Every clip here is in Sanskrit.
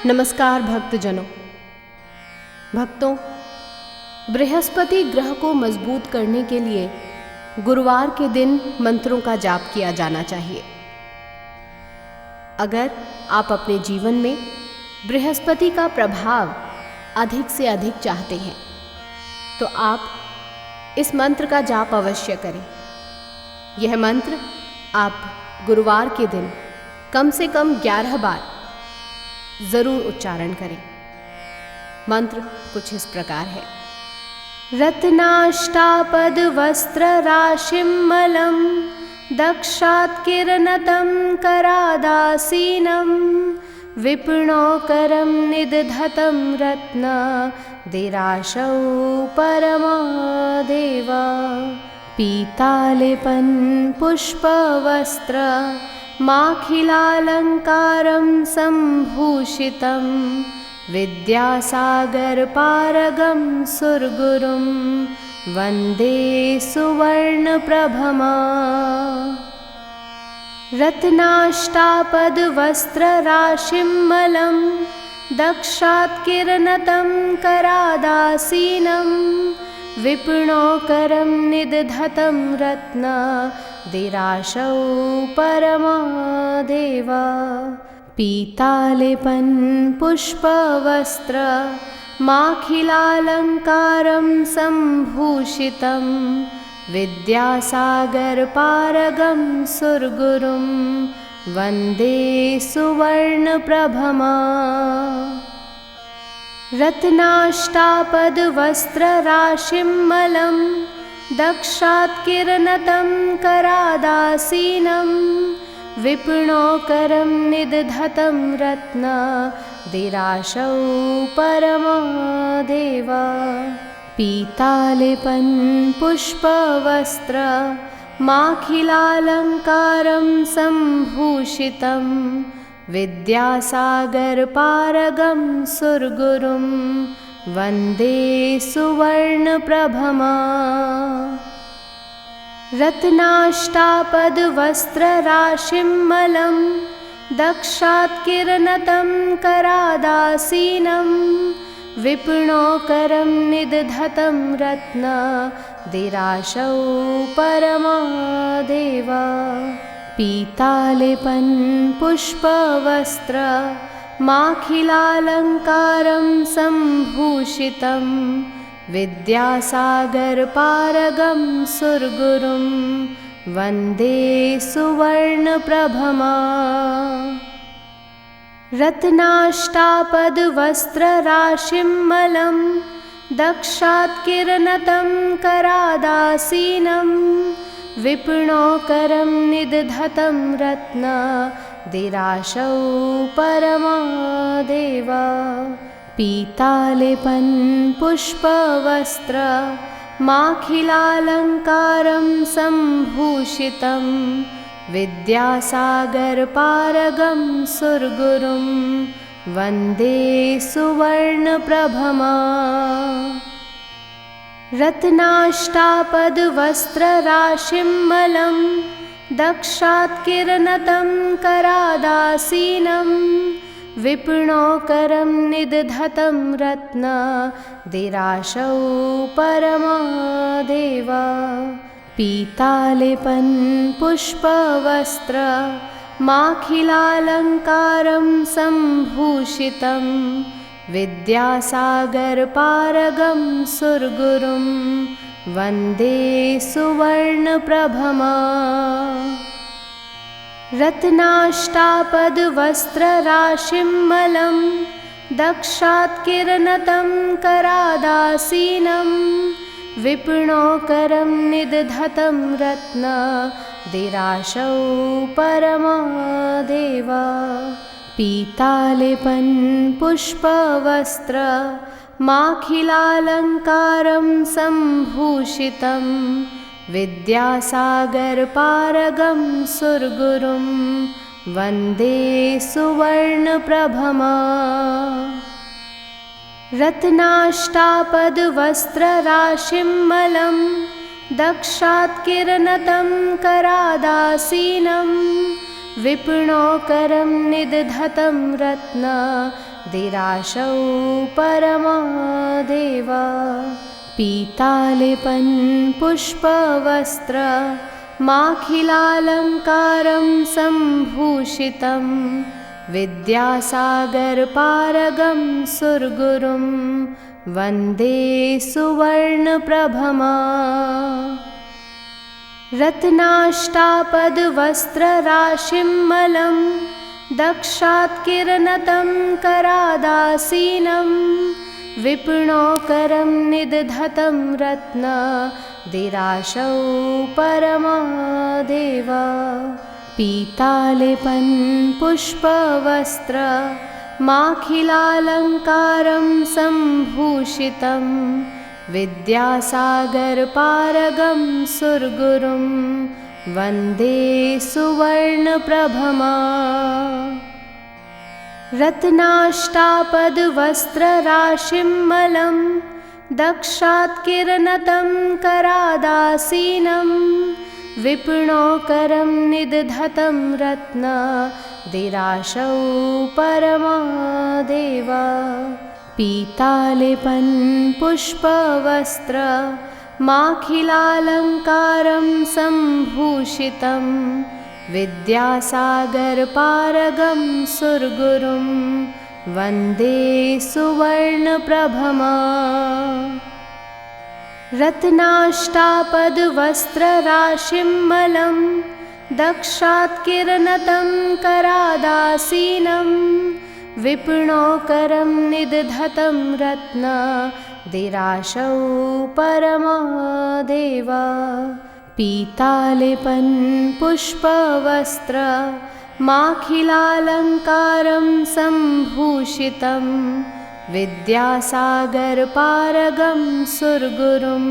नमस्कार भक्तजनों। भक्तों, बृहस्पति ग्रह को मजबूत करने के लिए गुरुवार के दिन मंत्रों का जाप किया जाना चाहिए। अगर आप अपने जीवन में बृहस्पति का प्रभाव अधिक से अधिक चाहते हैं तो आप इस मंत्र का जाप अवश्य करें। यह मंत्र आप गुरुवार के दिन कम से कम 11 बार जरूर उच्चारण करें। मंत्र कुछ इस प्रकार है। रत्नाष्टापद वस्त्र राशिं मलं दक्षात् किरणतं करादासीनं विपिणोकरं निदधतं रत्न दिराशौ परमादेवा पीतालिपं पुष्पवस्त्र माखिलालङ्कारं सम्भूषितं विद्यासागरपारगं सुरगुरुं वन्दे सुवर्णप्रभमा। रत्नाष्टापदवस्त्रराशिं मलं दक्षात् किरणतं करादासीनं विपिणोकरं निदधतं रत्न दिराशौ परमादेवा पीतालिपं पुष्पवस्त्र माखिलालङ्कारं सम्भूषितं विद्यासागरपारगं सुरगुरुं वन्दे सुवर्णप्रभमा। रत्नाष्टापदवस्त्रराशिं मलं दक्षात् किरणतं करादासीनं विपिणोकरं निदधतं रत्न दिराशौ परमादेवा पीतालिपं पुष्पवस्त्र माखिलालङ्कारं सम्भूषितं विद्यासागरपारगं सुरगुरुं वन्दे सुवर्णप्रभमा। रत्नाष्टापदवस्त्रराशिं मलं दक्षात् किरणतं करादासीनं विपिणोकरं निदधतं रत्न दिराशौ परमादेवा पीतालिपं पुष्पवस्त्र माखिलालङ्कारं सम्भूषितं विद्यासागरपारगं सुरगुरुं वन्दे सुवर्णप्रभमा। रत्नाष्टापदवस्त्रराशिं मलं दक्षात् किरणतं करादासीनं विपिणोकरं निदधतं रत्न दिराशौ परमादेवा पीतालिपं पुष्पवस्त्र माखिलालङ्कारं सम्भूषितं विद्यासागरपारगं सुरगुरुं वन्दे सुवर्णप्रभमा। रत्नाष्टापदवस्त्रराशिं मलं दक्षात् किरणतं करादासीनं विपिणोकरं निदधतं रत्न दिराशौ परमादेवा पीतालिपं पुष्पवस्त्र माखिलालङ्कारं सम्भूषितं विद्यासागरपारगं सुरगुरुं वन्दे सुवर्णप्रभमा। रत्नाष्टापदवस्त्रराशिं मलं दक्षात् किरणतं करादासीनं विपिणोकरं निदधतं रत्न दिराशौ परमादेवा पीतालिपं पुष्पवस्त्र माखिलालङ्कारं सम्भूषितं विद्यासागरपारगं सुरगुरुं वन्दे सुवर्णप्रभमा। रत्नाष्टापदवस्त्रराशिं मलं दक्षात् किरणतं करादासीनं विपिणोकरं निदधतं रत्न दिराशौ परमादेव। पीतालिपन् पुष्पवस्त्र माखिलालङ्कारं सम्भूषितं विद्यासागरपारगं सुरगुरुं वन्दे सुवर्णप्रभमा। रत्नाष्टापदवस्त्रराशिमलं दक्षात्किरणतं करादासीनं विपुणोकरं निदधतं रत्न दिराशौ परमादेव। पीतालिपन् पुष्पवस्त्र माखिलालङ्कारं सम्भूषितं विद्यासागरपारगं सुरगुरुं वन्दे सुवर्णप्रभमा। रत्नाष्टापदवस्त्रराशिमलं दक्षात्किरणतं करादासीनं विपुणोकरं निदधतं रत्न दिराशौ परमादेव। पीतालिपन् पुष्पवस्त्र माखिलालङ्कारं सम्भूषितं विद्यासागरपारगं सुरगुरुं वन्दे सुवर्णप्रभमा। रत्नाष्टापदवस्त्रराशिमलं दक्षात्किरणतं करादासीनं विपुणोकरं निदधतं रत्न दिराशौ परमादेव। पीतालिपन् पुष्पवस्त्र माखिलालङ्कारं सम्भूषितं विद्यासागरपारगं सुरगुरुं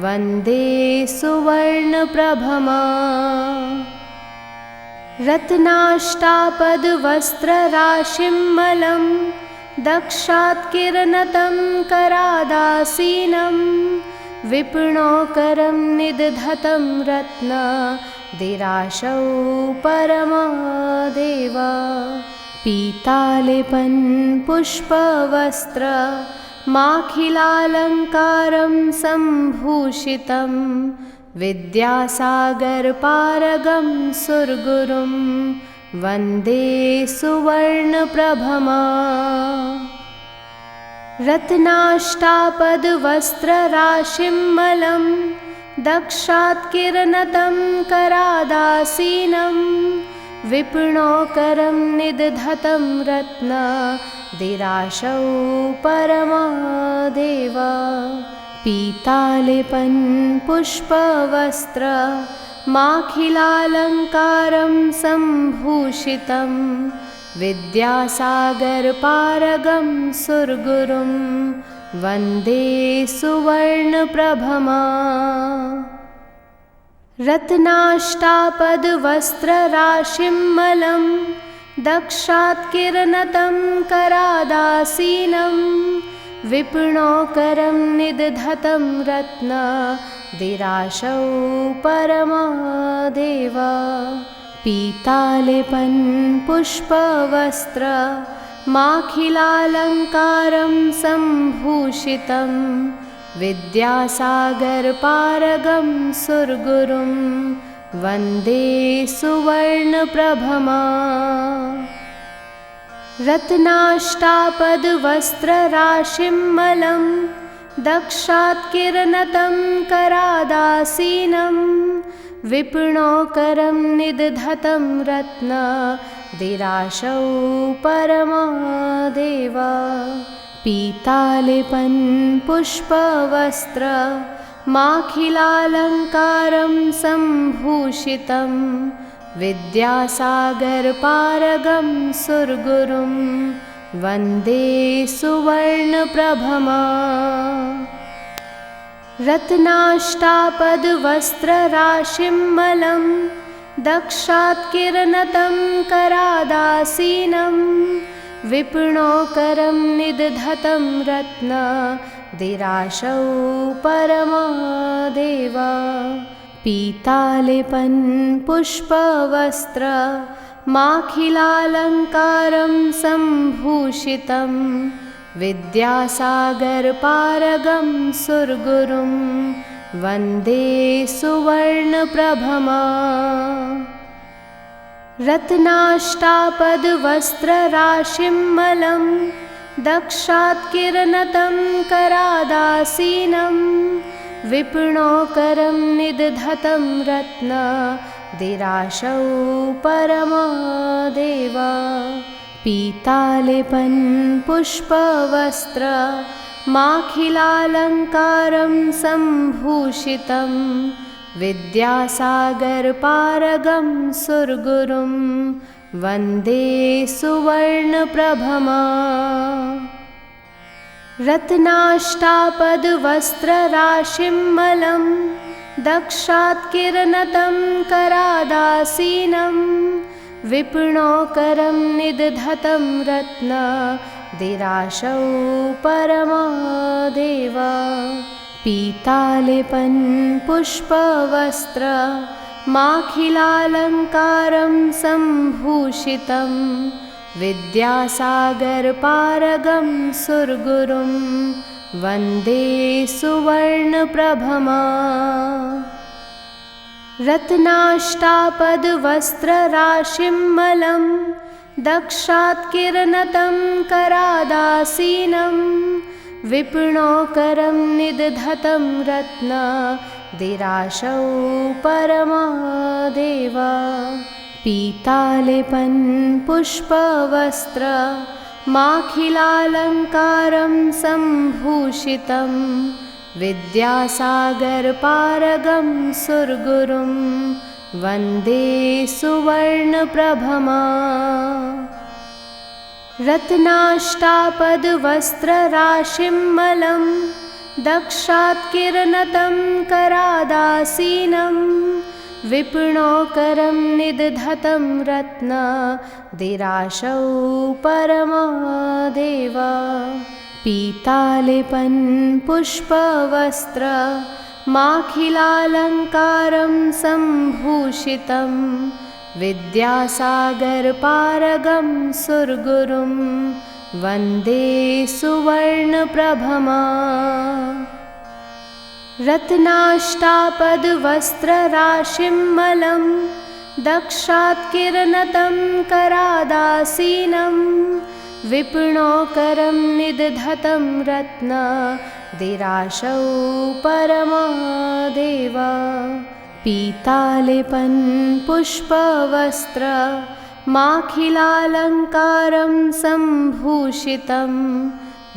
वन्दे सुवर्णप्रभमा। रत्नाष्टापदवस्त्रराशिमलं दक्षात्किरणतं करादासीनं विपुणोकरं निदधतं रत्न दिराशौ परमादेव। पीतालिपन् पुष्पवस्त्र माखिलालङ्कारं सम्भूषितं विद्यासागरपारगं सुरगुरुं वन्दे सुवर्णप्रभमा। रत्नाष्टापदवस्त्रराशिमलं दक्षात्किरणतं करादासीनं विपुणोकरं निदधतं रत्न दिराशौ परमादेव। पीतालिपन् पुष्पवस्त्र माखिलालङ्कारं सम्भूषितं विद्यासागरपारगं सुरगुरुं वन्दे सुवर्णप्रभमा। रत्नाष्टापदवस्त्रराशिमलं दक्षात्किरणतं करादासीनं विपुणोकरं निदधतं रत्न दिराशौ परमादेव। पीतालिपन् पुष्पवस्त्र माखिलालङ्कारं सम्भूषितं विद्यासागरपारगं सुरगुरुं वन्दे सुवर्णप्रभमा। रत्नाष्टापदवस्त्रराशिमलं दक्षात्किरणतं करादासीनं विपुणोकरं निदधतं रत्न दिराशौ परमादेव। पीतालिपन् पुष्पवस्त्र माखिलालङ्कारं सम्भूषितं विद्यासागरपारगं सुरगुरुं वन्दे सुवर्णप्रभमा। रत्नाष्टापदवस्त्रराशिमलं दक्षात्किरणतं करादासीनं विपुणोकरं निदधतं रत्न दिराशौ परमादेव। पीतालिपन् पुष्पवस्त्र माखिलालङ्कारं सम्भूषितं विद्यासागरपारगं सुरगुरुं वन्दे सुवर्णप्रभमा। रत्नाष्टापदवस्त्रराशिमलं दक्षात्किरणतं करादासीनं विपुणोकरं निदधतं रत्नदिराशौ परमदेवा। पीतालिपं पुष्पवस्त्र माखिलालङ्कारं सम्भूषितं विद्यासागरपारगं सुरगुरुं वन्दे सुवर्णप्रभमा। रत्नाष्टापदवस्त्रराशिमलं दक्षात्किरणतं करादासीनं विपुणोकरं निदधतं रत्नदिराशौ परमदेवा। पीतालिपं पुष्पवस्त्र माखिलालङ्कारं सम्भूषितं विद्यासागरपारगं सुरगुरुं वन्दे सुवर्णप्रभमा। रत्नाष्टापदवस्त्रराशिमलं दक्षात्किरणतं करादासीनं विपुणोकरं निदधतं रत्नदिराशौ परमदेवा। पीतालिपं पुष्पवस्त्र माखिलालङ्कारं सम्भूषितं विद्यासागरपारगं सुरगुरुं वन्दे सुवर्णप्रभमा। रत्नाष्टापदवस्त्रराशिमलं दक्षात्किरणतं करादासीनं विपुणोकरं निदधतं रत्नदिराशौ परमदेवा। पीतालिपं पुष्पवस्त्र माखिलालङ्कारं सम्भूषितं विद्यासागरपारगं सुरगुरुं वन्दे सुवर्णप्रभमा। रत्नाष्टापदवस्त्रराशिमलं दक्षात्किरणतं करादासीनं विपुणोकरं निदधतं रत्नदिराशौ परमदेवा। पीतालिपं पुष्पवस्त्र माखिलालङ्कारं सम्भूषितं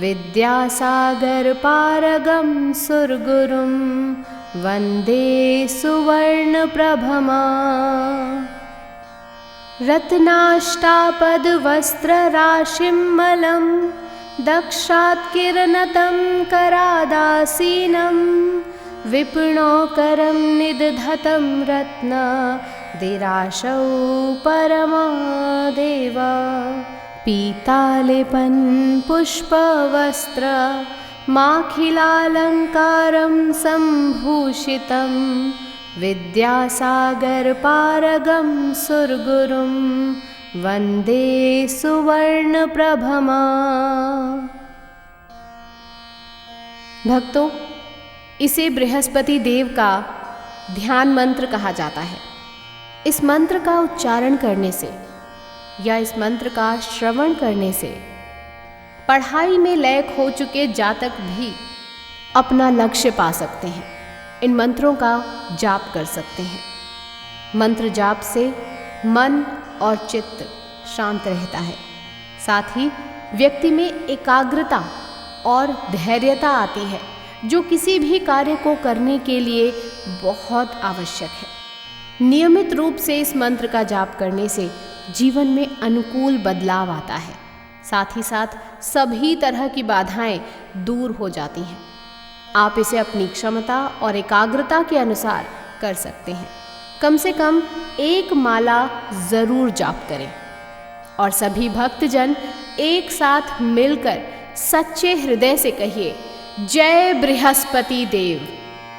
विद्यासागरपारगं सुरगुरुं वन्दे सुवर्णप्रभमा। रत्नाष्टापदवस्त्रराशिमलं दक्षात्किरणतं करादासीनं विपुणोकरं निदधतं रत्नदिराशौ परमदेवा। पीतालिपं पुष्पवस्त्र माखिलालङ्कारं सम्भूषितं विद्यासागरपारगं सुरगुरुं वन्दे सुवर्णप्रभमा। भक्तों, इसे बृहस्पति देव का ध्यान मंत्र कहा जाता है। इस मंत्र का उच्चारण करने से या इस मंत्र का श्रवण करने से पढ़ाई में लय खो चुके जातक भी अपना लक्ष्य पा सकते हैं। इन मंत्रों का जाप कर सकते हैं। मंत्र जाप से मन और चित्त शांत रहता है। साथ ही व्यक्ति में एकाग्रता और धैर्यता आती है, जो किसी भी कार्य को करने के लिए बहुत आवश्यक है। नियमित रूप से इस मंत्र का जाप करने से जीवन में अनुकूल बदलाव आता है। साथ ही साथ सभी तरह की बाधाएं दूर हो जाती हैं। आप इसे अपनी क्षमता और एकाग्रता के अनुसार कर सकते हैं। कम से कम एक माला ज़रूर जाप करें और सभी भक्तजन एक साथ मिलकर सच्चे हृदय से कहिए, जय बृहस्पति देव।